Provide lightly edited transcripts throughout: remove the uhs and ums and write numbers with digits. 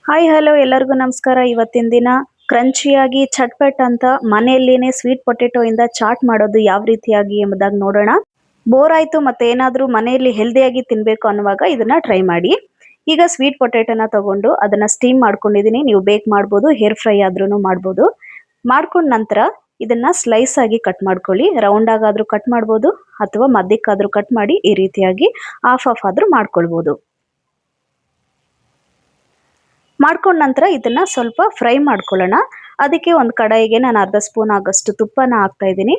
Hi hello ಎಲ್ಲರಿಗೂ ನಮಸ್ಕಾರ. ಇವತ್ತಿನ ದಿನ ಕ್ರಂಚಿಯಾಗಿ ಚಟ್ಪಟ್ ಅಂತ ಮನೆಯಲ್ಲಿನೇ ಸ್ವೀಟ್ ಪೊಟೆಟೊ ಇಂದ ಚಾಟ್ ಮಾಡೋದು ಯಾವ ರೀತಿಯಾಗಿ ಎಂಬುದಾಗಿ ನೋಡೋಣ. ಬೋರ್ ಆಯ್ತು ಮತ್ತೆ ಏನಾದರೂ ಮನೆಯಲ್ಲಿ ಹೆಲ್ದಿಯಾಗಿ ತಿನ್ನಬೇಕು ಅನ್ನುವಾಗ ಇದನ್ನ ಟ್ರೈ ಮಾಡಿ. ಈಗ ಸ್ವೀಟ್ ಪೊಟೆಟೊನ ತಗೊಂಡು ಅದನ್ನ ಸ್ಟೀಮ್ ಮಾಡ್ಕೊಂಡಿದ್ದೀನಿ. ನೀವು ಬೇಕ್ ಮಾಡ್ಬೋದು, ಹೇರ್ ಫ್ರೈ ಆದ್ರೂ ಮಾಡ್ಬೋದು. ಮಾಡ್ಕೊಂಡ ನಂತರ ಇದನ್ನ ಸ್ಲೈಸ್ ಆಗಿ ಕಟ್ ಮಾಡ್ಕೊಳ್ಳಿ. ರೌಂಡ್ ಆಗಾದ್ರೂ ಕಟ್ ಮಾಡ್ಬೋದು ಅಥವಾ ಮಧ್ಯಕ್ಕಾದ್ರೂ ಕಟ್ ಮಾಡಿ ಈ ರೀತಿಯಾಗಿ ಹಾಫ್ ಹಾಫ್ ಆದ್ರೂ ಮಾಡ್ಕೊಳ್ಬೋದು. ಮಾಡ್ಕೊಂಡ ನಂತರ ಇದನ್ನ ಸ್ವಲ್ಪ ಫ್ರೈ ಮಾಡ್ಕೊಳ್ಳೋಣ. ಅದಕ್ಕೆ ಒಂದು ಕಡಾಯಿಗೆ ನಾನು ಅರ್ಧ ಸ್ಪೂನ್ ಆಗಷ್ಟು ತುಪ್ಪನ ಹಾಕ್ತಾ ಇದ್ದೀನಿ.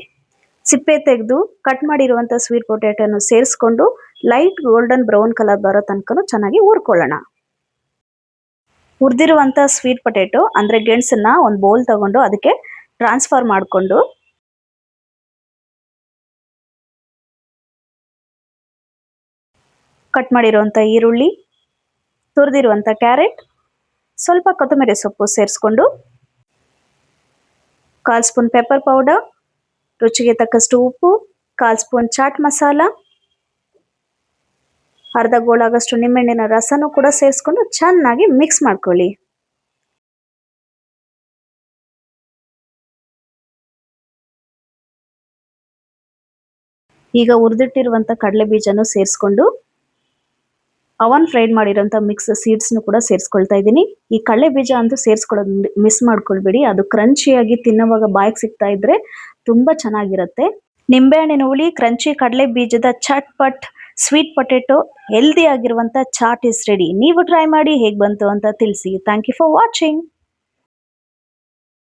ಸಿಪ್ಪೆ ತೆಗೆದು ಕಟ್ ಮಾಡಿರುವಂಥ ಸ್ವೀಟ್ ಪೊಟೆಟೊನ ಸೇರಿಸ್ಕೊಂಡು ಲೈಟ್ ಗೋಲ್ಡನ್ ಬ್ರೌನ್ ಕಲರ್ ಬರೋ ತನಕ ಚೆನ್ನಾಗಿ ಹುರ್ಕೊಳ್ಳೋಣ. ಹುರಿದಿರುವಂಥ ಸ್ವೀಟ್ ಪೊಟೆಟೊ ಅಂದರೆ ಗೆಣಸನ್ನ ಒಂದು ಬೌಲ್ ತಗೊಂಡು ಅದಕ್ಕೆ ಟ್ರಾನ್ಸ್ಫರ್ ಮಾಡಿಕೊಂಡು ಕಟ್ ಮಾಡಿರುವಂಥ ಈರುಳ್ಳಿ, ತುರಿದಿರುವಂಥ ಕ್ಯಾರೆಟ್, ಸ್ವಲ್ಪ ಕೊತ್ತಂಬರಿ ಸೊಪ್ಪು ಸೇರಿಸ್ಕೊಂಡು 1/4 ಸ್ಪೂನ್ ಪೆಪ್ಪರ್ ಪೌಡರ್, ರುಚಿಗೆ ತಕ್ಕಷ್ಟು ಉಪ್ಪು, 1/4 ಸ್ಪೂನ್ ಚಾಟ್ ಮಸಾಲ, ಅರ್ಧ ಗೋಳಾಗಷ್ಟು ನಿಂಬೆಹಣ್ಣಿನ ರಸನೂ ಕೂಡ ಸೇರಿಸ್ಕೊಂಡು ಚೆನ್ನಾಗಿ ಮಿಕ್ಸ್ ಮಾಡ್ಕೊಳ್ಳಿ. ಈಗ ಹುರಿದಿಟ್ಟಿರುವಂಥ ಕಡಲೆ ಬೀಜನೂ ಸೇರಿಸ್ಕೊಂಡು ಅವನ್ ಫ್ರೈಡ್ ಮಾಡಿರೋಂಥ ಮಿಕ್ಸ್ ಸೀಡ್ಸ್ನು ಕೂಡ ಸೇರಿಸ್ಕೊಳ್ತಾ ಇದ್ದೀನಿ. ಈ ಕಡಲೆ ಬೀಜ ಅಂತೂ ಸೇರಿಸ್ಕೊಳ್ಳೋದು ಮಿಸ್ ಮಾಡ್ಕೊಳ್ಬೇಡಿ. ಅದು ಕ್ರಂಚಿಯಾಗಿ ತಿನ್ನೋವಾಗ ಬಾಯಿಗೆ ಸಿಗ್ತಾ ಇದ್ರೆ ತುಂಬ ಚೆನ್ನಾಗಿರುತ್ತೆ. ನಿಂಬೆಹಣ್ಣಿನ ಹುಳಿ, ಕ್ರಂಚಿ ಕಡಲೆ ಬೀಜದ ಚಟ್ಪಟ್ ಸ್ವೀಟ್ ಪೊಟೆಟೊ ಹೆಲ್ದಿ ಆಗಿರುವಂಥ ಚಾಟ್ ಇಸ್ ರೆಡಿ. ನೀವು ಟ್ರೈ ಮಾಡಿ ಹೇಗೆ ಬಂತು ಅಂತ ತಿಳಿಸಿ. Thank you for watching.